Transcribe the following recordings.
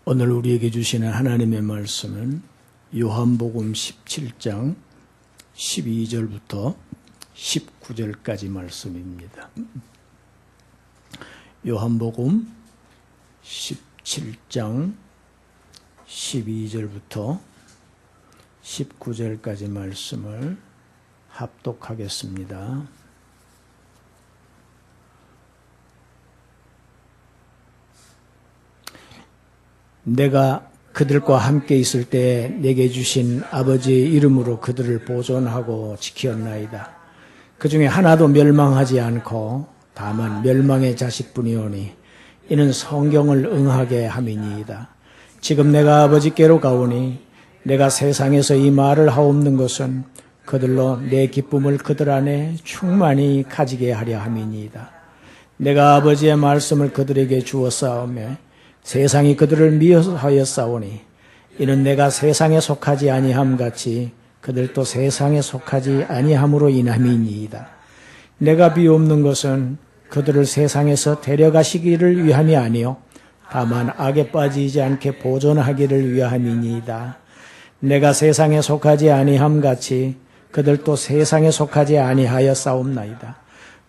오늘 우리에게 주시는 하나님의 말씀은 요한복음 17장 12절부터 19절까지 말씀입니다. 요한복음 17장 12절부터 19절까지 말씀을 합독하겠습니다. 내가 그들과 함께 있을 때 내게 주신 아버지의 이름으로 그들을 보존하고 지켰나이다. 그 중에 하나도 멸망하지 않고 다만 멸망의 자식뿐이오니 이는 성경을 응하게 함이니이다. 지금 내가 아버지께로 가오니 내가 세상에서 이 말을 하옵는 것은 그들로 내 기쁨을 그들 안에 충만히 가지게 하려 함이니이다. 내가 아버지의 말씀을 그들에게 주었사오며 세상이 그들을 미워하였사오니 이는 내가 세상에 속하지 아니함 같이 그들도 세상에 속하지 아니함으로 인함이니이다. 내가 비옵는 것은 그들을 세상에서 데려가시기를 위함이 아니요 다만 악에 빠지지 않게 보존하기를 위함이니이다. 내가 세상에 속하지 아니함 같이 그들도 세상에 속하지 아니하였사옵나이다.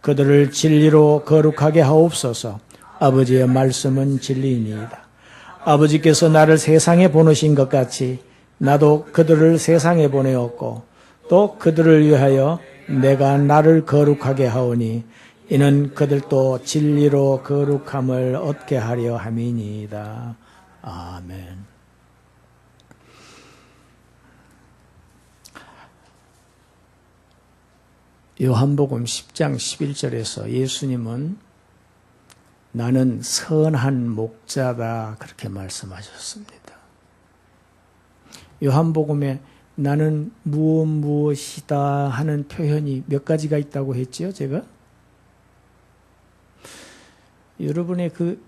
그들을 진리로 거룩하게 하옵소서. 아버지의 말씀은 진리이니이다. 아버지께서 나를 세상에 보내신 것 같이 나도 그들을 세상에 보내었고 또 그들을 위하여 내가 나를 거룩하게 하오니 이는 그들도 진리로 거룩함을 얻게 하려 함이니이다. 아멘. 요한복음 10장 11절에서 예수님은 나는 선한 목자다 그렇게 말씀하셨습니다. 요한복음에 나는 무엇이다 하는 표현이 몇 가지가 있다고 했지요, 제가? 여러분의 그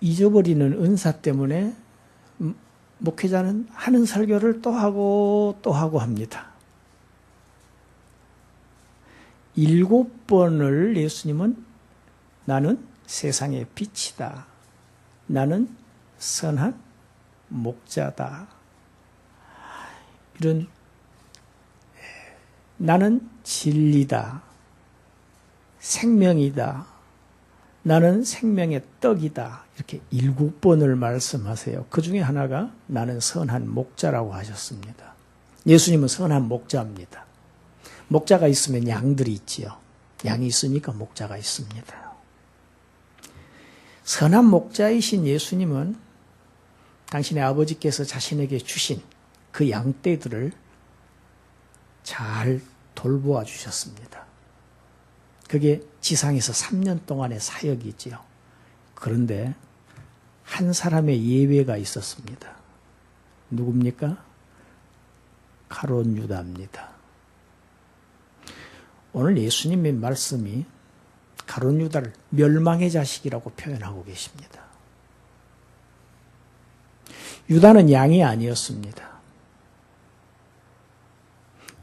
잊어버리는 은사 때문에 목회자는 하는 설교를 또 하고 합니다. 7번을 예수님은 나는 세상의 빛이다. 나는 선한 목자다. 이런 나는 진리다. 생명이다. 나는 생명의 떡이다. 이렇게 7번을 말씀하세요. 그 중에 하나가 나는 선한 목자라고 하셨습니다. 예수님은 선한 목자입니다. 목자가 있으면 양들이 있지요. 양이 있으니까 목자가 있습니다. 선한 목자이신 예수님은 당신의 아버지께서 자신에게 주신 그 양떼들을 잘 돌보아 주셨습니다. 그게 지상에서 3년 동안의 사역이지요. 그런데 한 사람의 예외가 있었습니다. 누굽니까? 가룟 유다입니다. 오늘 예수님의 말씀이 가룟 유다를 멸망의 자식이라고 표현하고 계십니다. 유다는 양이 아니었습니다.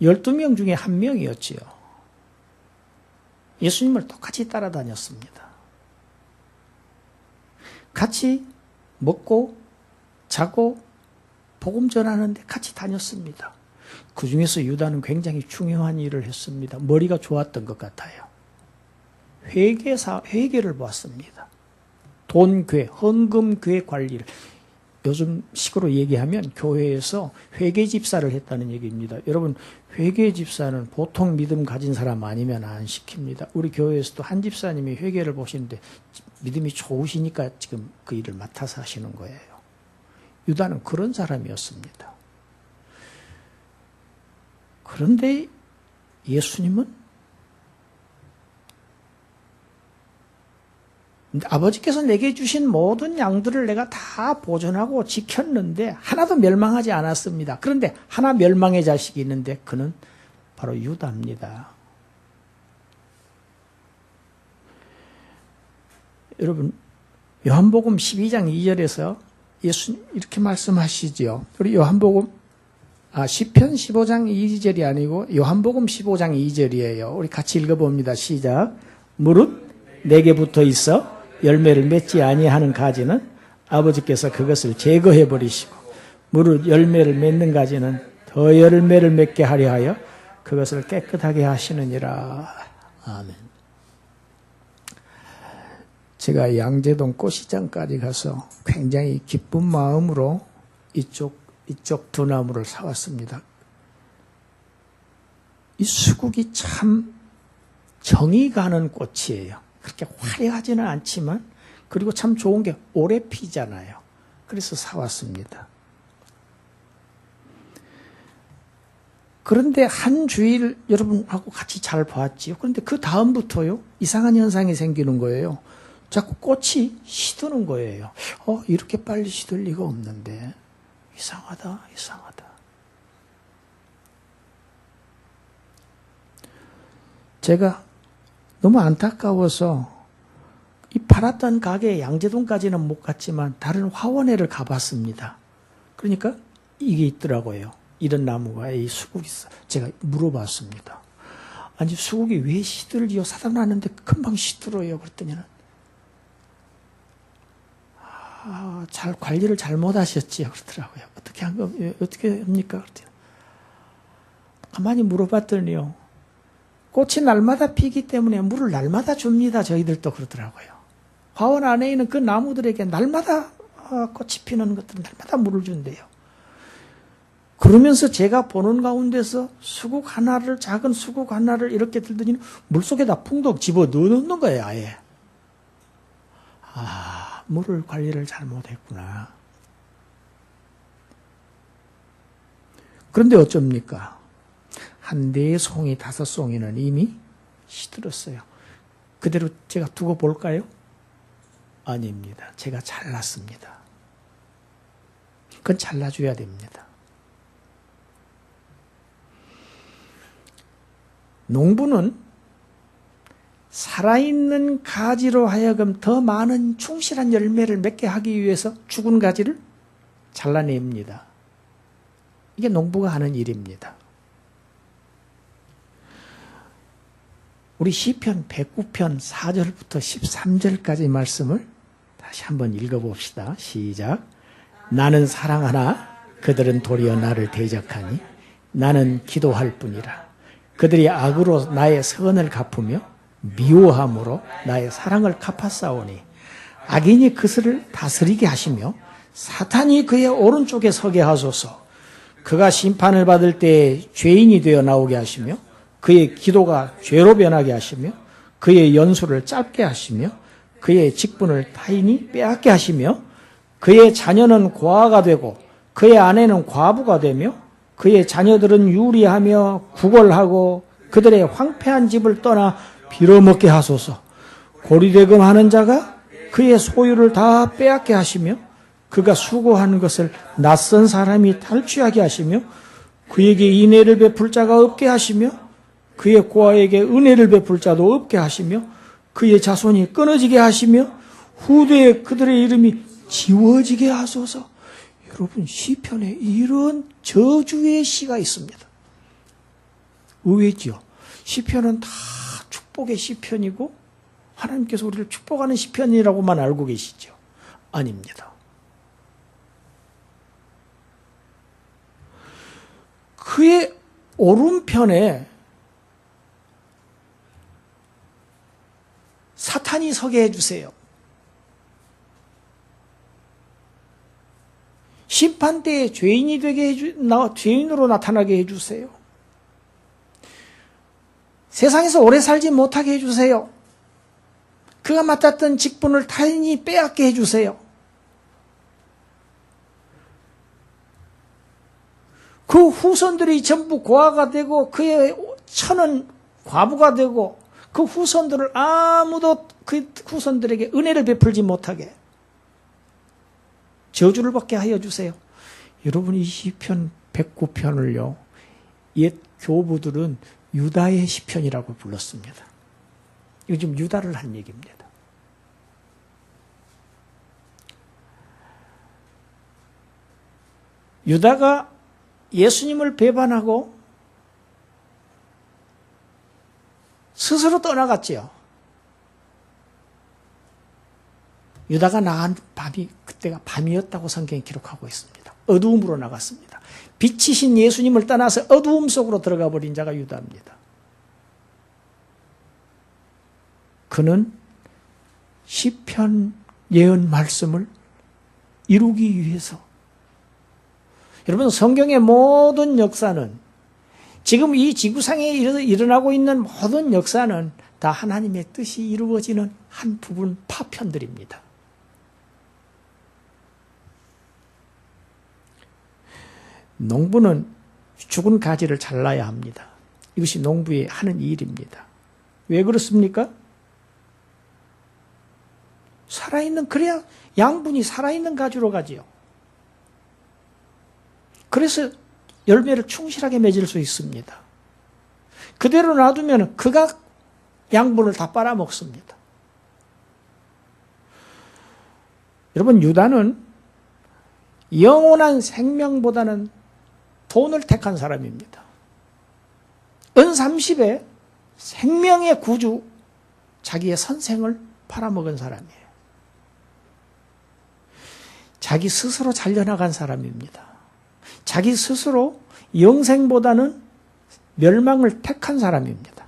12명 중에 한 명이었지요. 예수님을 똑같이 따라다녔습니다. 같이 먹고 자고 복음 전하는데 같이 다녔습니다. 그 중에서 유다는 굉장히 중요한 일을 했습니다. 머리가 좋았던 것 같아요. 회계를 보았습니다. 돈괴, 헌금괴 관리를. 요즘 식으로 얘기하면 교회에서 회계집사를 했다는 얘기입니다. 여러분, 회계집사는 보통 믿음 가진 사람 아니면 안 시킵니다. 우리 교회에서도 한 집사님이 회계를 보시는데 믿음이 좋으시니까 지금 그 일을 맡아서 하시는 거예요. 유다는 그런 사람이었습니다. 그런데 예수님은 아버지께서 내게 주신 모든 양들을 내가 다 보존하고 지켰는데 하나도 멸망하지 않았습니다. 그런데 하나 멸망의 자식이 있는데 그는 바로 유다입니다. 여러분, 요한복음 12장 2절에서 예수님 이렇게 말씀하시지요. 우리 요한복음 시편 15장 2절이 아니고 요한복음 15장 2절이에요. 우리 같이 읽어봅니다. 시작. 무릇 내게 붙어 있어 열매를 맺지 아니하는 가지는 아버지께서 그것을 제거해 버리시고 무릇 열매를 맺는 가지는 더 열매를 맺게 하려 하여 그것을 깨끗하게 하시느니라. 아멘. 제가 양재동 꽃시장까지 가서 굉장히 기쁜 마음으로 이쪽 두 나무를 사왔습니다. 이 수국이 참 정이 가는 꽃이에요. 그렇게 화려하지는 않지만, 그리고 참 좋은 게 오래 피잖아요. 그래서 사왔습니다. 그런데 한 주일 여러분하고 같이 잘 봤지요. 그런데 그 다음부터요, 이상한 현상이 생기는 거예요. 자꾸 꽃이 시드는 거예요. 이렇게 빨리 시들 리가 없는데. 이상하다. 제가 너무 안타까워서 이 팔았던 가게 양재동까지는 못 갔지만 다른 화원회를 가봤습니다. 그러니까 이게 있더라고요. 이런 나무가, 이 수국이 있어. 제가 물어봤습니다. 아니, 수국이 왜 시들지요? 사다 놨는데 금방 시들어요. 그랬더니는 잘 관리를 잘못 하셨지요. 그러더라고요. 어떻게 합니까? 그랬더니 가만히 물어봤더니요. 꽃이 날마다 피기 때문에 물을 날마다 줍니다. 저희들도 그러더라고요. 화원 안에 있는 그 나무들에게 날마다 꽃이 피는 것들은 날마다 물을 준대요. 그러면서 제가 보는 가운데서 작은 수국 하나를 이렇게 들더니 물속에다 풍덩 집어 넣는 거예요, 아예. 물을 관리를 잘못했구나. 그런데 어쩝니까? 한 4송이, 5송이는 이미 시들었어요. 그대로 제가 두고 볼까요? 아닙니다. 제가 잘랐습니다. 그건 잘라줘야 됩니다. 농부는 살아있는 가지로 하여금 더 많은 충실한 열매를 맺게 하기 위해서 죽은 가지를 잘라냅니다. 이게 농부가 하는 일입니다. 우리 시편 109편 4절부터 13절까지 말씀을 다시 한번 읽어봅시다. 시작. 나는 사랑하나 그들은 도리어 나를 대적하니 나는 기도할 뿐이라. 그들이 악으로 나의 선을 갚으며 미워함으로 나의 사랑을 갚았사오니 악인이 그들을 다스리게 하시며 사탄이 그의 오른쪽에 서게 하소서. 그가 심판을 받을 때 죄인이 되어 나오게 하시며 그의 기도가 죄로 변하게 하시며 그의 연수를 짧게 하시며 그의 직분을 타인이 빼앗게 하시며 그의 자녀는 고아가 되고 그의 아내는 과부가 되며 그의 자녀들은 유리하며 구걸하고 그들의 황폐한 집을 떠나 빌어먹게 하소서. 고리대금 하는 자가 그의 소유를 다 빼앗게 하시며 그가 수고하는 것을 낯선 사람이 탈취하게 하시며 그에게 인애를 베풀 자가 없게 하시며 그의 고아에게 은혜를 베풀 자도 없게 하시며 그의 자손이 끊어지게 하시며 후대에 그들의 이름이 지워지게 하소서. 여러분, 시편에 이런 저주의 시가 있습니다. 의외죠. 시편은 다 축복의 시편이고 하나님께서 우리를 축복하는 시편이라고만 알고 계시죠. 아닙니다. 그의 오른편에 사탄이 서게 해주세요. 심판대에 죄인이 죄인으로 나타나게 해주세요. 세상에서 오래 살지 못하게 해주세요. 그가 맡았던 직분을 타인이 빼앗게 해주세요. 그 후손들이 전부 고아가 되고 그의 처는 과부가 되고 그 후손들을 아무도 그 후손들에게 은혜를 베풀지 못하게 저주를 받게 하여 주세요. 여러분, 이 시편 109편을요, 옛 교부들은 유다의 시편이라고 불렀습니다. 이거 지금 유다를 한 얘기입니다. 유다가 예수님을 배반하고 스스로 떠나갔지요. 유다가 나간 밤이 그때가 밤이었다고 성경이 기록하고 있습니다. 어두움으로 나갔습니다. 빛이신 예수님을 떠나서 어두움 속으로 들어가 버린 자가 유다입니다. 그는 시편 예언 말씀을 이루기 위해서, 여러분 성경의 모든 역사는, 지금 이 지구상에 일어나고 있는 모든 역사는 다 하나님의 뜻이 이루어지는 한 부분 파편들입니다. 농부는 죽은 가지를 잘라야 합니다. 이것이 농부의 하는 일입니다. 왜 그렇습니까? 살아있는, 그래야 양분이 살아있는 가지로 가지요. 그래서 열매를 충실하게 맺을 수 있습니다. 그대로 놔두면 그가 양분을 다 빨아먹습니다. 여러분, 유다는 영원한 생명보다는 돈을 택한 사람입니다. 은 30에 생명의 구주, 자기의 선생을 팔아먹은 사람이에요. 자기 스스로 잘려나간 사람입니다. 자기 스스로 영생보다는 멸망을 택한 사람입니다.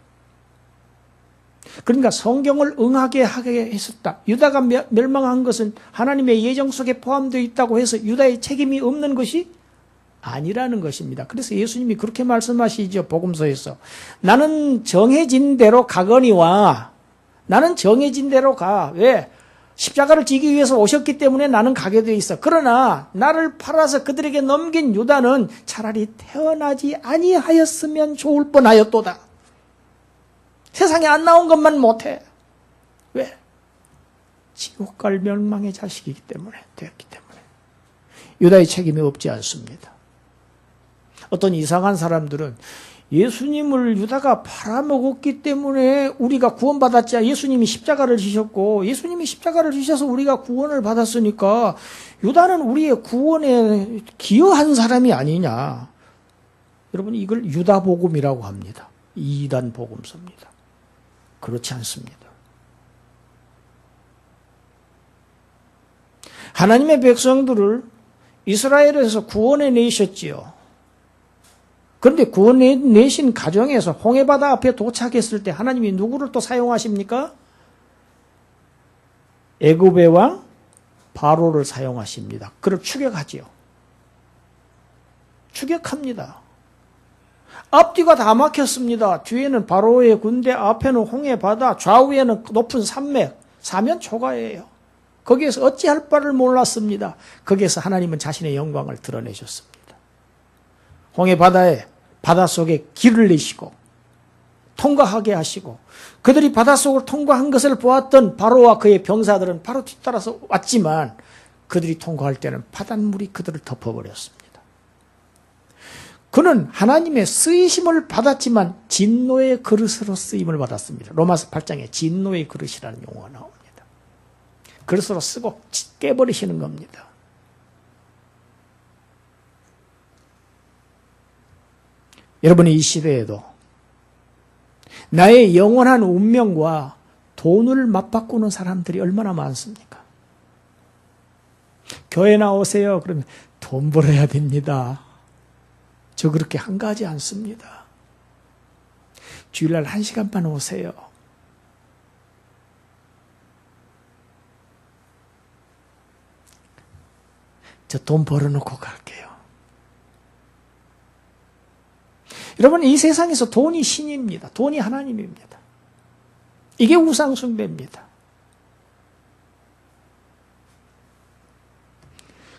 그러니까 성경을 응하게 하게 했었다. 유다가 멸망한 것은 하나님의 예정 속에 포함되어 있다고 해서 유다의 책임이 없는 것이 아니라는 것입니다. 그래서 예수님이 그렇게 말씀하시죠. 복음서에서. 나는 정해진 대로 가거니와, 나는 정해진 대로 가. 왜? 십자가를 지기 위해서 오셨기 때문에 나는 가게 돼 있어. 그러나 나를 팔아서 그들에게 넘긴 유다는 차라리 태어나지 아니하였으면 좋을 뻔하였도다. 세상에 안 나온 것만 못해. 왜? 지옥 갈 멸망의 자식이기 때문에, 되었기 때문에. 유다의 책임이 없지 않습니다. 어떤 이상한 사람들은 예수님을 유다가 팔아먹었기 때문에 우리가 구원받았지, 예수님이 십자가를 지셨고 예수님이 십자가를 지셔서 우리가 구원을 받았으니까 유다는 우리의 구원에 기여한 사람이 아니냐. 여러분, 이걸 유다복음이라고 합니다. 이단 복음서입니다. 그렇지 않습니다. 하나님의 백성들을 이스라엘에서 구원해 내셨지요. 그런데 구원해 내신 가정에서 홍해바다 앞에 도착했을 때 하나님이 누구를 또 사용하십니까? 애굽의 왕 바로를 사용하십니다. 그를 추격하지요. 추격합니다. 앞뒤가 다 막혔습니다. 뒤에는 바로의 군대, 앞에는 홍해바다, 좌우에는 높은 산맥, 사면 초가예요. 거기에서 어찌할 바를 몰랐습니다. 거기에서 하나님은 자신의 영광을 드러내셨습니다. 홍해바다에, 바닷속에 길을 내시고 통과하게 하시고, 그들이 바닷속을 통과한 것을 보았던 바로와 그의 병사들은 바로 뒤따라서 왔지만 그들이 통과할 때는 바닷물이 그들을 덮어버렸습니다. 그는 하나님의 쓰이심을 받았지만 진노의 그릇으로 쓰임을 받았습니다. 로마서 8장에 진노의 그릇이라는 용어가 나옵니다. 그릇으로 쓰고 깨버리시는 겁니다. 여러분이 이 시대에도 나의 영원한 운명과 돈을 맞바꾸는 사람들이 얼마나 많습니까? 교회 나오세요. 그러면 돈 벌어야 됩니다. 저 그렇게 한가하지 않습니다. 주일날 1시간만 오세요. 저 돈 벌어놓고 갈게요. 여러분, 이 세상에서 돈이 신입니다. 돈이 하나님입니다. 이게 우상숭배입니다.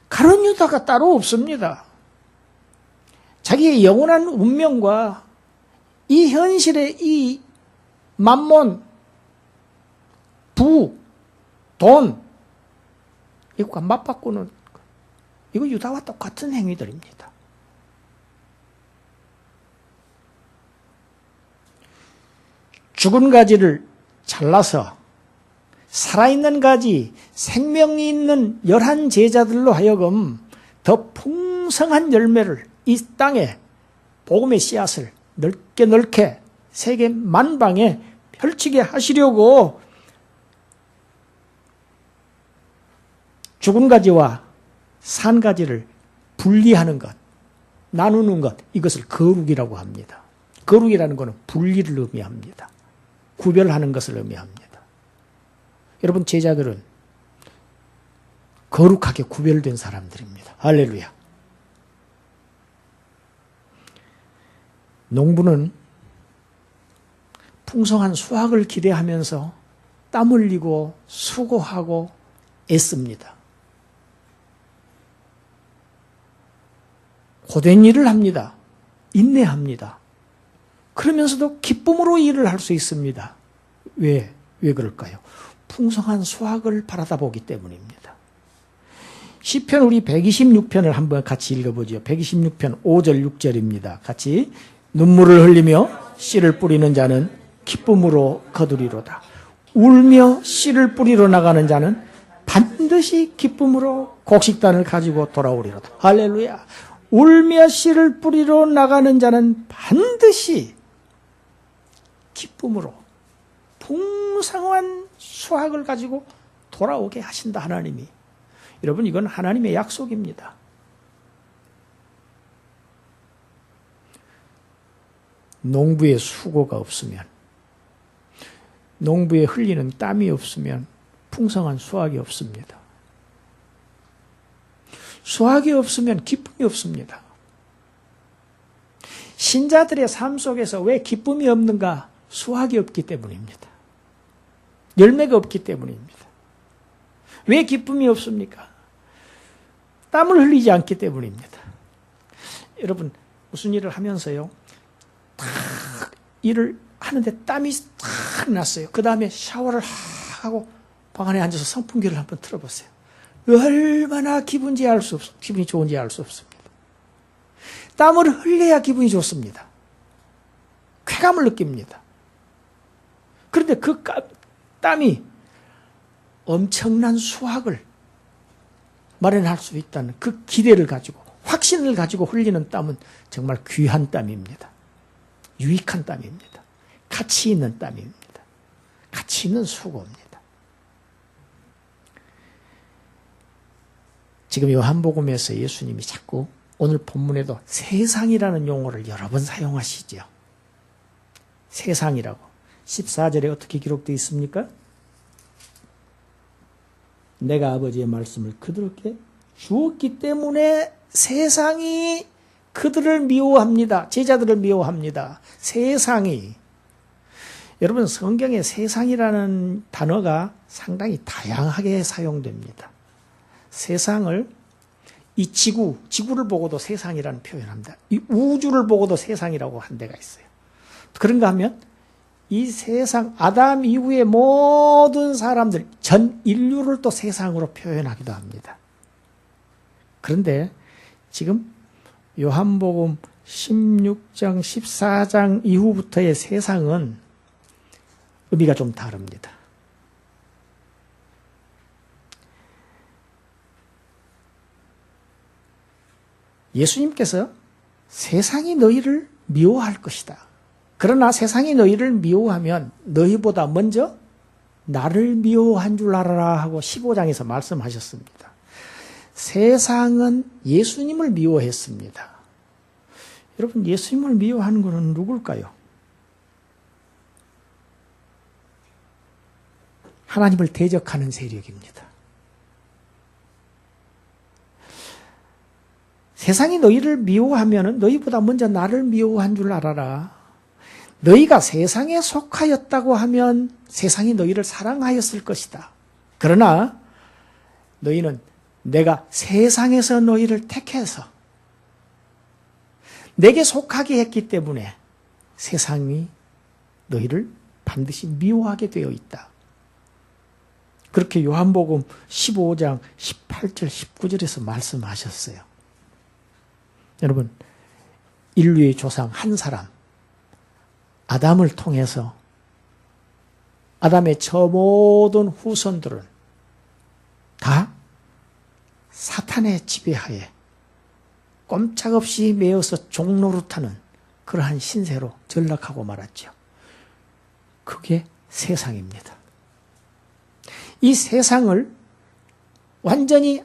가룟 유다가 따로 없습니다. 자기의 영원한 운명과 이 현실의 이 만몬, 부, 돈, 이것과 맞바꾸는, 이거 유다와 똑같은 행위들입니다. 죽은 가지를 잘라서 살아있는 가지, 생명이 있는 11 제자들로 하여금 더 풍성한 열매를 이 땅에 복음의 씨앗을 넓게 세계 만방에 펼치게 하시려고 죽은 가지와 산 가지를 분리하는 것, 나누는 것, 이것을 거룩이라고 합니다. 거룩이라는 것은 분리를 의미합니다. 구별하는 것을 의미합니다. 여러분, 제자들은 거룩하게 구별된 사람들입니다. 할렐루야. 농부는 풍성한 수확을 기대하면서 땀 흘리고 수고하고 애씁니다. 고된 일을 합니다. 인내합니다. 그러면서도 기쁨으로 일을 할 수 있습니다. 왜 그럴까요? 풍성한 수확을 바라다 보기 때문입니다. 시편 우리 126편을 한번 같이 읽어보죠. 126편 5절 6절입니다. 같이. 눈물을 흘리며 씨를 뿌리는 자는 기쁨으로 거두리로다. 울며 씨를 뿌리러 나가는 자는 반드시 기쁨으로 곡식단을 가지고 돌아오리로다. 할렐루야. 울며 씨를 뿌리러 나가는 자는 반드시 기쁨으로 풍성한 수확을 가지고 돌아오게 하신다, 하나님이. 여러분, 이건 하나님의 약속입니다. 농부의 수고가 없으면, 농부에 흘리는 땀이 없으면 풍성한 수확이 없습니다. 수확이 없으면 기쁨이 없습니다. 신자들의 삶 속에서 왜 기쁨이 없는가? 수확이 없기 때문입니다. 열매가 없기 때문입니다. 왜 기쁨이 없습니까? 땀을 흘리지 않기 때문입니다. 여러분, 무슨 일을 하면서요, 탁 일을 하는데 땀이 탁 났어요. 그 다음에 샤워를 하고 방 안에 앉아서 선풍기를 한번 틀어보세요. 얼마나 기분이 좋은지 알 수 없습니다. 땀을 흘려야 기분이 좋습니다. 쾌감을 느낍니다. 그런데 그 땀이 엄청난 수확을 마련할 수 있다는 그 기대를 가지고, 확신을 가지고 흘리는 땀은 정말 귀한 땀입니다. 유익한 땀입니다. 가치 있는 땀입니다. 가치 있는 수고입니다. 지금 요한복음에서 예수님이 자꾸 오늘 본문에도 세상이라는 용어를 여러 번 사용하시죠. 세상이라고. 14절에 어떻게 기록되어 있습니까? 내가 아버지의 말씀을 그들에게 주었기 때문에 세상이 그들을 미워합니다. 제자들을 미워합니다. 세상이. 여러분, 성경에 세상이라는 단어가 상당히 다양하게 사용됩니다. 세상을, 이 지구를 보고도 세상이라는 표현을 합니다. 이 우주를 보고도 세상이라고 한 데가 있어요. 그런가 하면 이 세상, 아담 이후의 모든 사람들, 전 인류를 또 세상으로 표현하기도 합니다. 그런데 지금 요한복음 16장, 14장 이후부터의 세상은 의미가 좀 다릅니다. 예수님께서 세상이 너희를 미워할 것이다. 그러나 세상이 너희를 미워하면 너희보다 먼저 나를 미워한 줄 알아라 하고 15장에서 말씀하셨습니다. 세상은 예수님을 미워했습니다. 여러분, 예수님을 미워하는 것은 누굴까요? 하나님을 대적하는 세력입니다. 세상이 너희를 미워하면 너희보다 먼저 나를 미워한 줄 알아라. 너희가 세상에 속하였다고 하면 세상이 너희를 사랑하였을 것이다. 그러나 너희는 내가 세상에서 너희를 택해서 내게 속하게 했기 때문에 세상이 너희를 반드시 미워하게 되어 있다. 그렇게 요한복음 15장 18절 19절에서 말씀하셨어요. 여러분, 인류의 조상 한 사람, 아담을 통해서 아담의 저 모든 후손들은 다 사탄의 지배하에 꼼짝없이 매어서 종노릇하는 그러한 신세로 전락하고 말았죠. 그게 세상입니다. 이 세상을 완전히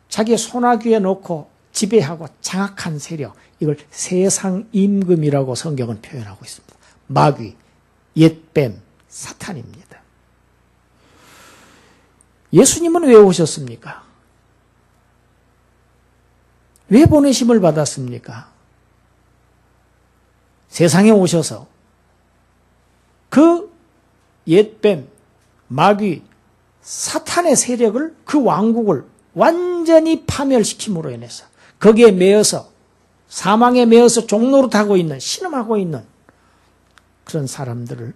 자기의 손아귀에 놓고 지배하고 장악한 세력, 이걸 세상 임금이라고 성경은 표현하고 있습니다. 마귀, 옛뱀, 사탄입니다. 예수님은 왜 오셨습니까? 왜 보내심을 받았습니까? 세상에 오셔서 그 옛뱀, 마귀, 사탄의 세력을, 그 왕국을 완전히 파멸시킴으로 인해서 거기에 매여서 사망에 매여서 종노릇하고 있는, 신음하고 있는 그런 사람들을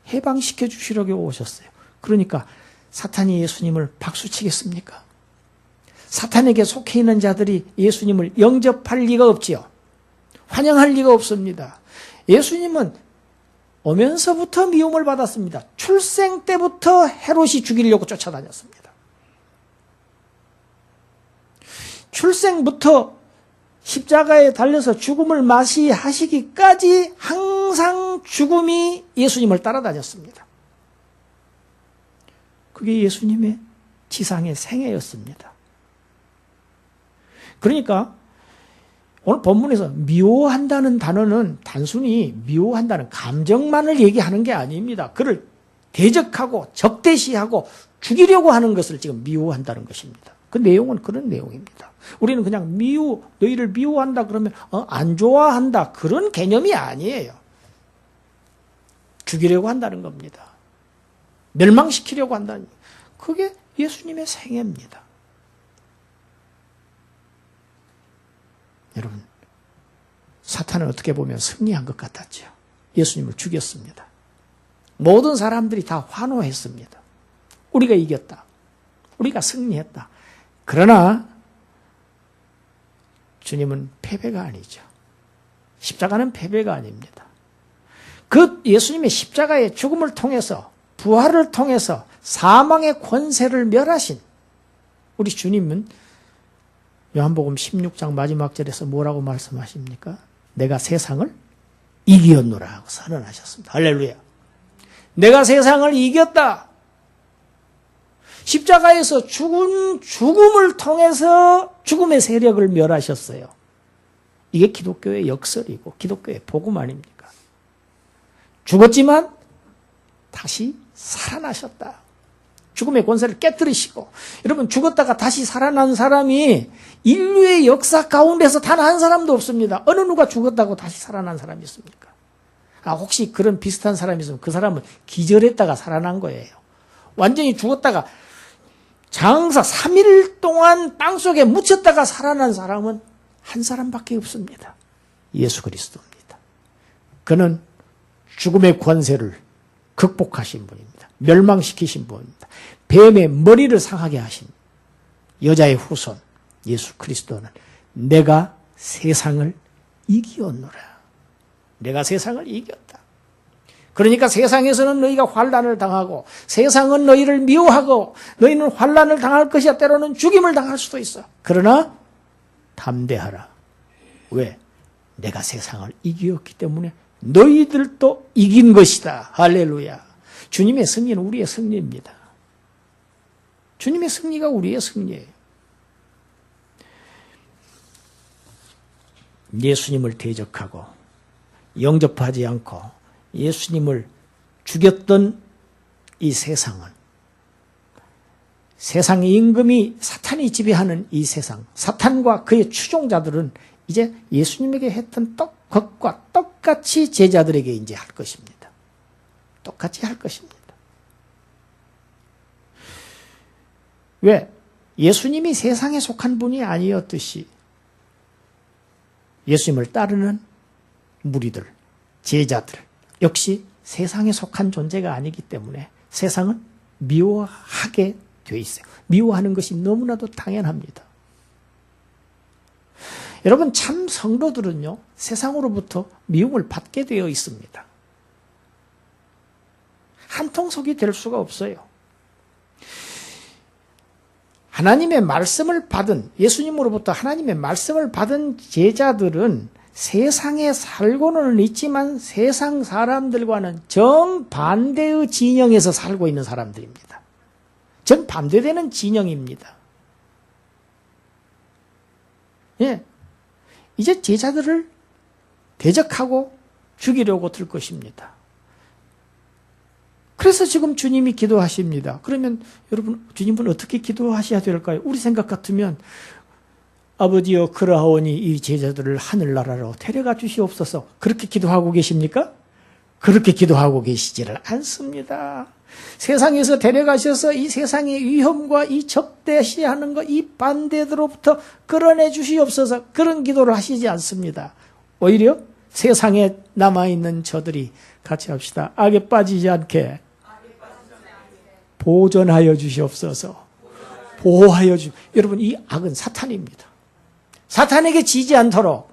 해방시켜 주시려고 오셨어요. 그러니까 사탄이 예수님을 박수치겠습니까? 사탄에게 속해 있는 자들이 예수님을 영접할 리가 없지요. 환영할 리가 없습니다. 예수님은 오면서부터 미움을 받았습니다. 출생 때부터 헤롯이 죽이려고 쫓아다녔습니다. 출생부터 십자가에 달려서 죽음을 맞이하시기까지 항상 죽음이 예수님을 따라다녔습니다. 그게 예수님의 지상의 생애였습니다. 그러니까 오늘 본문에서 미워한다는 단어는 단순히 미워한다는 감정만을 얘기하는 게 아닙니다. 그를 대적하고 적대시하고 죽이려고 하는 것을 지금 미워한다는 것입니다. 그 내용은 그런 내용입니다. 우리는 그냥 너희를 미워한다 그러면 안 좋아한다 그런 개념이 아니에요. 죽이려고 한다는 겁니다. 멸망시키려고 한다는, 그게 예수님의 생애입니다. 여러분, 사탄은 어떻게 보면 승리한 것 같았죠. 예수님을 죽였습니다. 모든 사람들이 다 환호했습니다. 우리가 이겼다. 우리가 승리했다. 그러나 주님은 패배가 아니죠. 십자가는 패배가 아닙니다. 그 예수님의 십자가의 죽음을 통해서, 부활을 통해서 사망의 권세를 멸하신 우리 주님은 요한복음 16장 마지막 절에서 뭐라고 말씀하십니까? 내가 세상을 이기었노라 하고 선언하셨습니다. 할렐루야. 내가 세상을 이겼다. 십자가에서 죽음을 통해서 죽음의 세력을 멸하셨어요. 이게 기독교의 역설이고 기독교의 복음 아닙니까? 죽었지만 다시 살아나셨다. 죽음의 권세를 깨뜨리시고, 여러분, 죽었다가 다시 살아난 사람이 인류의 역사 가운데서 단 한 사람도 없습니다. 어느 누가 죽었다고 다시 살아난 사람이 있습니까? 혹시 그런 비슷한 사람이 있으면 그 사람은 기절했다가 살아난 거예요. 완전히 죽었다가 장사 3일 동안 땅속에 묻혔다가 살아난 사람은 한 사람밖에 없습니다. 예수 그리스도입니다. 그는 죽음의 권세를 극복하신 분입니다. 멸망시키신 분입니다. 뱀의 머리를 상하게 하신 여자의 후손 예수 그리스도는 내가 세상을 이기었노라. 내가 세상을 이겼다. 그러니까 세상에서는 너희가 환난을 당하고 세상은 너희를 미워하고 너희는 환난을 당할 것이야. 때로는 죽임을 당할 수도 있어. 그러나 담대하라. 왜? 내가 세상을 이기었기 때문에 너희들도 이긴 것이다. 할렐루야. 주님의 승리는 우리의 승리입니다. 주님의 승리가 우리의 승리예요. 예수님을 대적하고 영접하지 않고 예수님을 죽였던 이 세상은, 세상의 임금이 사탄이 지배하는 이 세상, 사탄과 그의 추종자들은 이제 예수님에게 했던 것과 똑같이 제자들에게 이제 할 것입니다. 똑같이 할 것입니다. 왜? 예수님이 세상에 속한 분이 아니었듯이 예수님을 따르는 무리들, 제자들 역시 세상에 속한 존재가 아니기 때문에 세상은 미워하게 돼 있어요. 미워하는 것이 너무나도 당연합니다. 여러분, 참 성도들은요, 세상으로부터 미움을 받게 되어 있습니다. 한통속이 될 수가 없어요. 하나님의 말씀을 받은, 예수님으로부터 하나님의 말씀을 받은 제자들은 세상에 살고는 있지만 세상 사람들과는 정반대의 진영에서 살고 있는 사람들입니다. 전 반대되는 진영입니다. 예. 이제 제자들을 대적하고 죽이려고 들 것입니다. 그래서 지금 주님이 기도하십니다. 그러면 여러분, 주님은 어떻게 기도하셔야 될까요? 우리 생각 같으면 아버지여 그러하오니 이 제자들을 하늘나라로 데려가 주시옵소서. 그렇게 기도하고 계십니까? 그렇게 기도하고 계시지를 않습니다. 세상에서 데려가셔서 이 세상의 위험과 이 적대시하는 것, 이 반대들로부터 끌어내 주시옵소서. 그런 기도를 하시지 않습니다. 오히려 세상에 남아있는 저들이 같이 합시다. 악에 빠지지 않게 보존하여 주시옵소서. 보호하여 여러분, 이 악은 사탄입니다. 사탄에게 지지 않도록,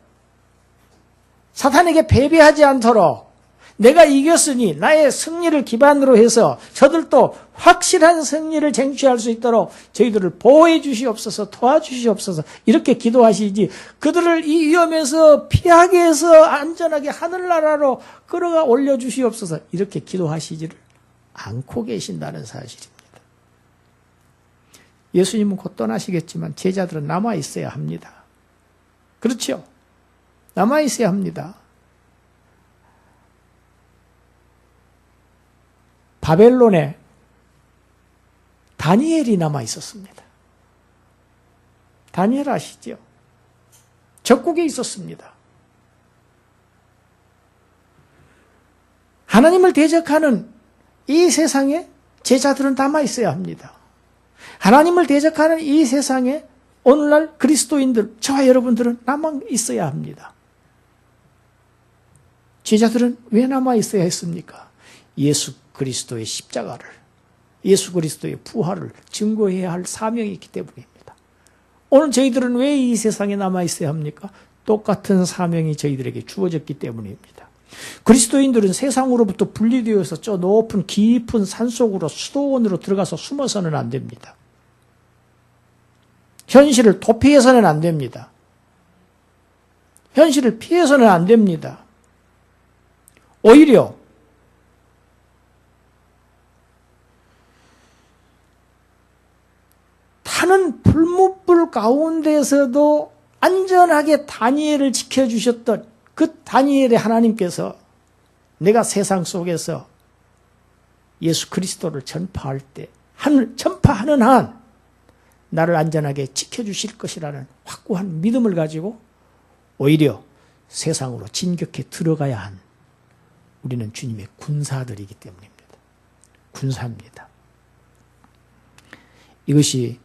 사탄에게 패배하지 않도록, 내가 이겼으니 나의 승리를 기반으로 해서 저들도 확실한 승리를 쟁취할 수 있도록 저희들을 보호해 주시옵소서, 도와주시옵소서, 이렇게 기도하시지, 그들을 이 위험에서 피하게 해서 안전하게 하늘나라로 끌어가 올려주시옵소서, 이렇게 기도하시지를 않고 계신다는 사실입니다. 예수님은 곧 떠나시겠지만 제자들은 남아있어야 합니다. 그렇죠? 남아있어야 합니다. 바벨론에 다니엘이 남아있었습니다. 다니엘 아시죠? 적국에 있었습니다. 하나님을 대적하는 이 세상에 제자들은 남아있어야 합니다. 하나님을 대적하는 이 세상에 오늘날 그리스도인들, 저와 여러분들은 남아있어야 합니다. 제자들은 왜 남아있어야 했습니까? 예수 그리스도의 십자가를, 예수 그리스도의 부활을 증거해야 할 사명이 있기 때문입니다. 오늘 저희들은 왜 이 세상에 남아있어야 합니까? 똑같은 사명이 저희들에게 주어졌기 때문입니다. 그리스도인들은 세상으로부터 분리되어서 저 높은 깊은 산속으로 수도원으로 들어가서 숨어서는 안 됩니다. 현실을 도피해서는 안 됩니다. 현실을 피해서는 안 됩니다. 오히려 타는 불못불 가운데서도 안전하게 다니엘을 지켜주셨던 그 다니엘의 하나님께서 내가 세상 속에서 예수 그리스도를 전파할 때, 전파하는 한 나를 안전하게 지켜주실 것이라는 확고한 믿음을 가지고 오히려 세상으로 진격해 들어가야 한 우리는 주님의 군사들이기 때문입니다. 군사입니다. 이것이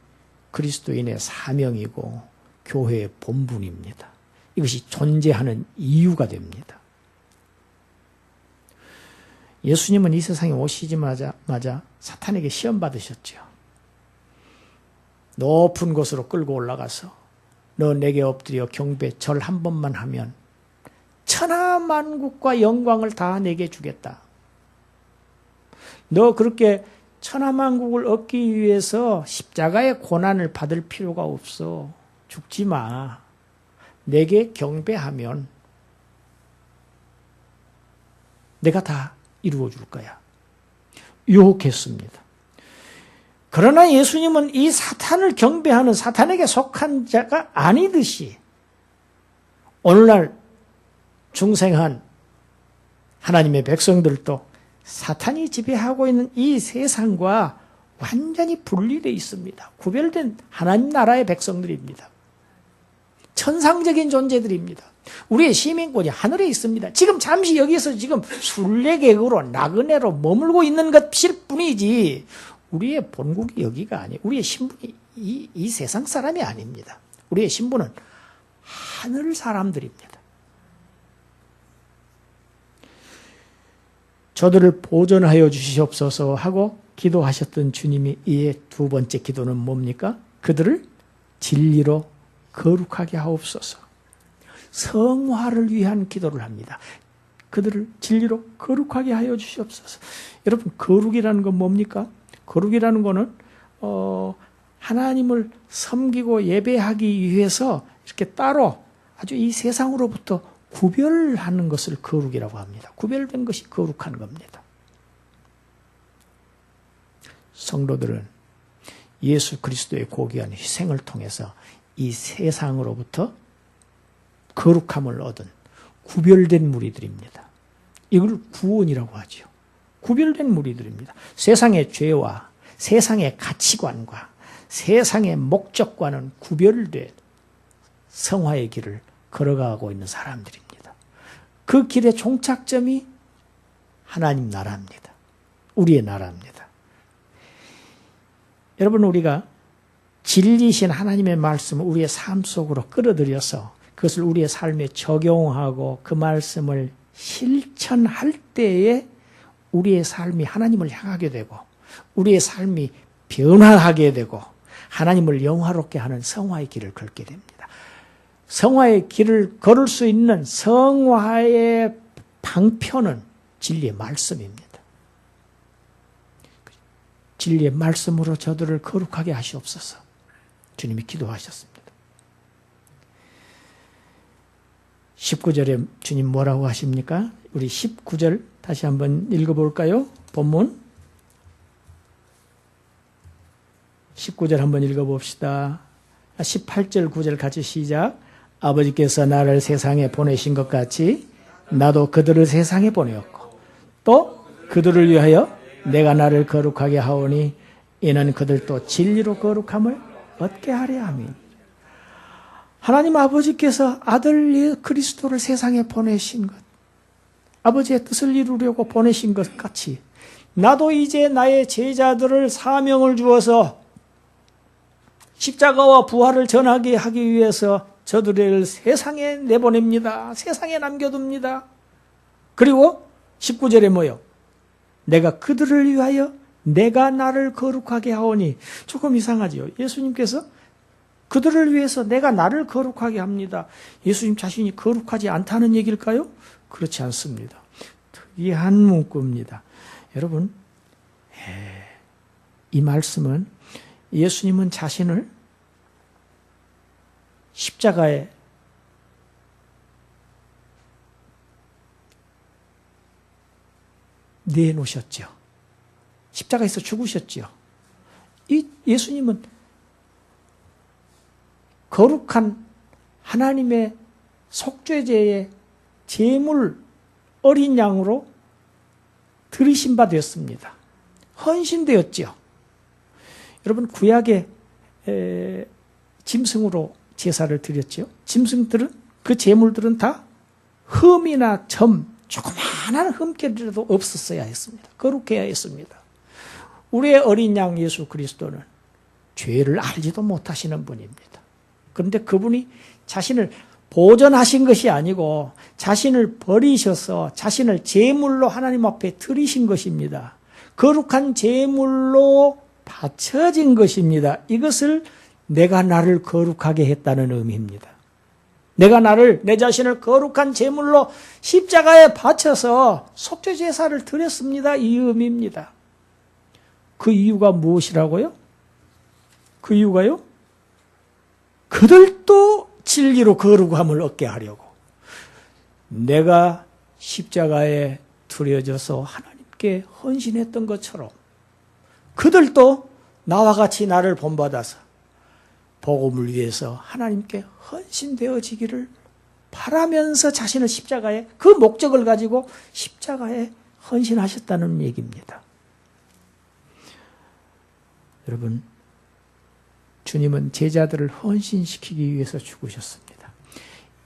그리스도인의 사명이고 교회의 본분입니다. 이것이 존재하는 이유가 됩니다. 예수님은 이 세상에 오시자마자 사탄에게 시험 받으셨죠. 높은 곳으로 끌고 올라가서 너 내게 엎드려 경배 절 한 번만 하면 천하만국과 영광을 다 내게 주겠다. 너 그렇게 천하만국을 얻기 위해서 십자가의 고난을 받을 필요가 없어. 죽지 마. 내게 경배하면 내가 다 이루어 줄 거야. 유혹했습니다. 그러나 예수님은 이 사탄을 경배하는 사탄에게 속한 자가 아니듯이 오늘날 중생한 하나님의 백성들도 사탄이 지배하고 있는 이 세상과 완전히 분리되어 있습니다. 구별된 하나님 나라의 백성들입니다. 천상적인 존재들입니다. 우리의 시민권이 하늘에 있습니다. 지금 잠시 여기서 지금 순례객으로 나그네로 머물고 있는 것일 뿐이지 우리의 본국이 여기가 아니에요. 우리의 신분이 이 세상 사람이 아닙니다. 우리의 신분은 하늘 사람들입니다. 저들을 보존하여 주시옵소서 하고 기도하셨던 주님이 이에 두 번째 기도는 뭡니까? 그들을 진리로 거룩하게 하옵소서. 성화를 위한 기도를 합니다. 그들을 진리로 거룩하게 하여 주시옵소서. 여러분, 거룩이라는 건 뭡니까? 거룩이라는 거는 하나님을 섬기고 예배하기 위해서 이렇게 따로 아주 이 세상으로부터 구별하는 것을 거룩이라고 합니다. 구별된 것이 거룩한 겁니다. 성도들은 예수 그리스도의 고귀한 희생을 통해서 이 세상으로부터 거룩함을 얻은 구별된 무리들입니다. 이걸 구원이라고 하죠. 구별된 무리들입니다. 세상의 죄와 세상의 가치관과 세상의 목적과는 구별된 성화의 길을 걸어가고 있는 사람들입니다. 그 길의 종착점이 하나님 나라입니다. 우리의 나라입니다. 여러분, 우리가 진리신 하나님의 말씀을 우리의 삶 속으로 끌어들여서 그것을 우리의 삶에 적용하고 그 말씀을 실천할 때에 우리의 삶이 하나님을 향하게 되고 우리의 삶이 변화하게 되고 하나님을 영화롭게 하는 성화의 길을 걷게 됩니다. 성화의 길을 걸을 수 있는 성화의 방편은 진리의 말씀입니다. 진리의 말씀으로 저들을 거룩하게 하시옵소서. 주님이 기도하셨습니다. 19절에 주님 뭐라고 하십니까? 우리 19절 다시 한번 읽어볼까요? 본문 19절 한번 읽어봅시다. 18절 9절 같이 시작. 아버지께서 나를 세상에 보내신 것 같이 나도 그들을 세상에 보내었고 또 그들을 위하여 내가 나를 거룩하게 하오니 이는 그들도 진리로 거룩함을 얻게 하려 함이니. 하나님 아버지께서 아들 그리스도를 세상에 보내신 것, 아버지의 뜻을 이루려고 보내신 것 같이 나도 이제 나의 제자들을 사명을 주어서 십자가와 부활을 전하게 하기 위해서 저들을 세상에 내보냅니다. 세상에 남겨둡니다. 그리고 19절에 뭐요? 내가 그들을 위하여 내가 나를 거룩하게 하오니. 조금 이상하지요. 예수님께서 그들을 위해서 내가 나를 거룩하게 합니다. 예수님 자신이 거룩하지 않다는 얘기일까요? 그렇지 않습니다. 특이한 문구입니다. 여러분, 이 말씀은 예수님은 자신을 십자가에 내놓으셨죠. 십자가에서 죽으셨죠. 이 예수님은 거룩한 하나님의 속죄제의 제물 어린 양으로 들이신 바 되었습니다. 헌신되었죠. 여러분, 구약의 짐승으로 제사를 드렸죠. 짐승들은, 그 제물들은 다 흠이나 점, 조그마한 흠결이라도 없었어야 했습니다. 거룩해야 했습니다. 우리의 어린 양 예수 그리스도는 죄를 알지도 못하시는 분입니다. 그런데 그분이 자신을 보존하신 것이 아니고 자신을 버리셔서 자신을 제물로 하나님 앞에 드리신 것입니다. 거룩한 제물로 바쳐진 것입니다. 이것을 내가 나를 거룩하게 했다는 의미입니다. 내가 내 자신을 거룩한 제물로 십자가에 바쳐서 속죄 제사를 드렸습니다. 이 의미입니다. 그 이유가 무엇이라고요? 그 이유가요? 그들도 진리로 거룩함을 얻게 하려고. 내가 십자가에 드려져서 하나님께 헌신했던 것처럼 그들도 나와 같이 나를 본받아서 복음을 위해서 하나님께 헌신되어지기를 바라면서 자신을 십자가에, 그 목적을 가지고 십자가에 헌신하셨다는 얘기입니다. 여러분, 주님은 제자들을 헌신시키기 위해서 죽으셨습니다.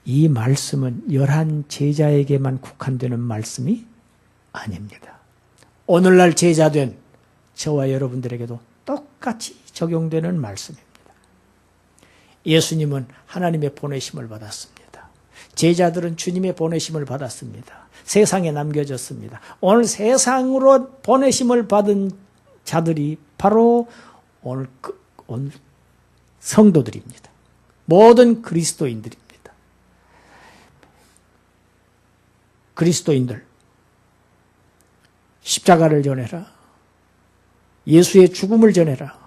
이 말씀은 11 제자에게만 국한되는 말씀이 아닙니다. 오늘날 제자된 저와 여러분들에게도 똑같이 적용되는 말씀입니다. 예수님은 하나님의 보내심을 받았습니다. 제자들은 주님의 보내심을 받았습니다. 세상에 남겨졌습니다. 오늘 세상으로 보내심을 받은 자들이 바로 오늘 성도들입니다. 모든 그리스도인들입니다. 그리스도인들, 십자가를 전해라. 예수의 죽음을 전해라.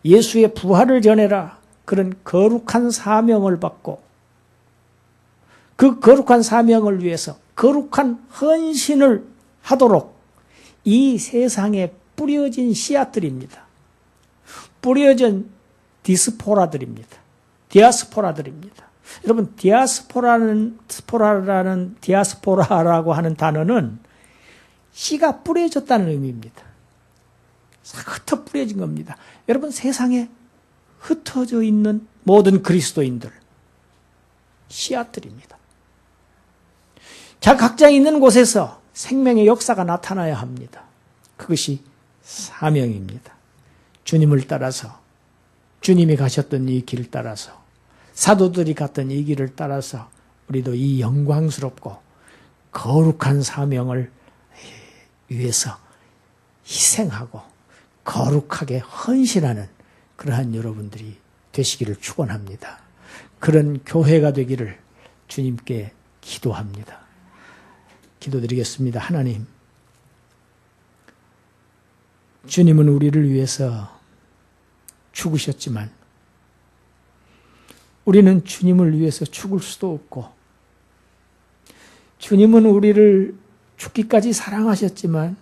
예수의 부활을 전해라. 그런 거룩한 사명을 받고 그 거룩한 사명을 위해서 거룩한 헌신을 하도록 이 세상에 뿌려진 씨앗들입니다. 뿌려진 디스포라들입니다. 디아스포라들입니다. 여러분, 디아스포라라고 하는 단어는 씨가 뿌려졌다는 의미입니다. 흩어 뿌려진 겁니다. 여러분, 세상에 흩어져 있는 모든 그리스도인들, 씨앗들입니다. 자, 각자 있는 곳에서 생명의 역사가 나타나야 합니다. 그것이 사명입니다. 주님을 따라서, 주님이 가셨던 이 길 따라서, 사도들이 갔던 이 길을 따라서 우리도 이 영광스럽고 거룩한 사명을 위해서 희생하고 거룩하게 헌신하는 그러한 여러분들이 되시기를 축원합니다. 그런 교회가 되기를 주님께 기도합니다. 기도드리겠습니다. 하나님, 주님은 우리를 위해서 죽으셨지만 우리는 주님을 위해서 죽을 수도 없고, 주님은 우리를 죽기까지 사랑하셨지만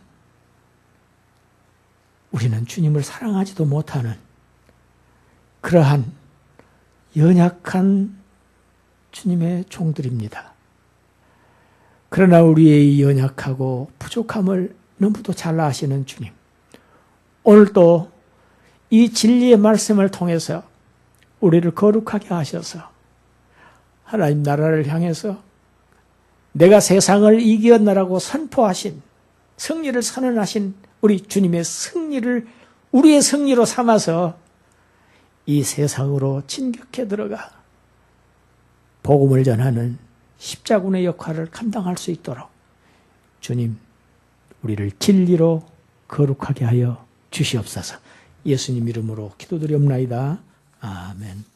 우리는 주님을 사랑하지도 못하는 그러한 연약한 주님의 종들입니다. 그러나 우리의 연약하고 부족함을 너무도 잘 아시는 주님, 오늘도 이 진리의 말씀을 통해서 우리를 거룩하게 하셔서 하나님 나라를 향해서 내가 세상을 이겼나라고 선포하신, 승리를 선언하신 우리 주님의 승리를 우리의 승리로 삼아서 이 세상으로 진격해 들어가 복음을 전하는 십자군의 역할을 감당할 수 있도록 주님, 우리를 진리로 거룩하게 하여 주시옵소서. 예수님 이름으로 기도드리옵나이다. 아멘.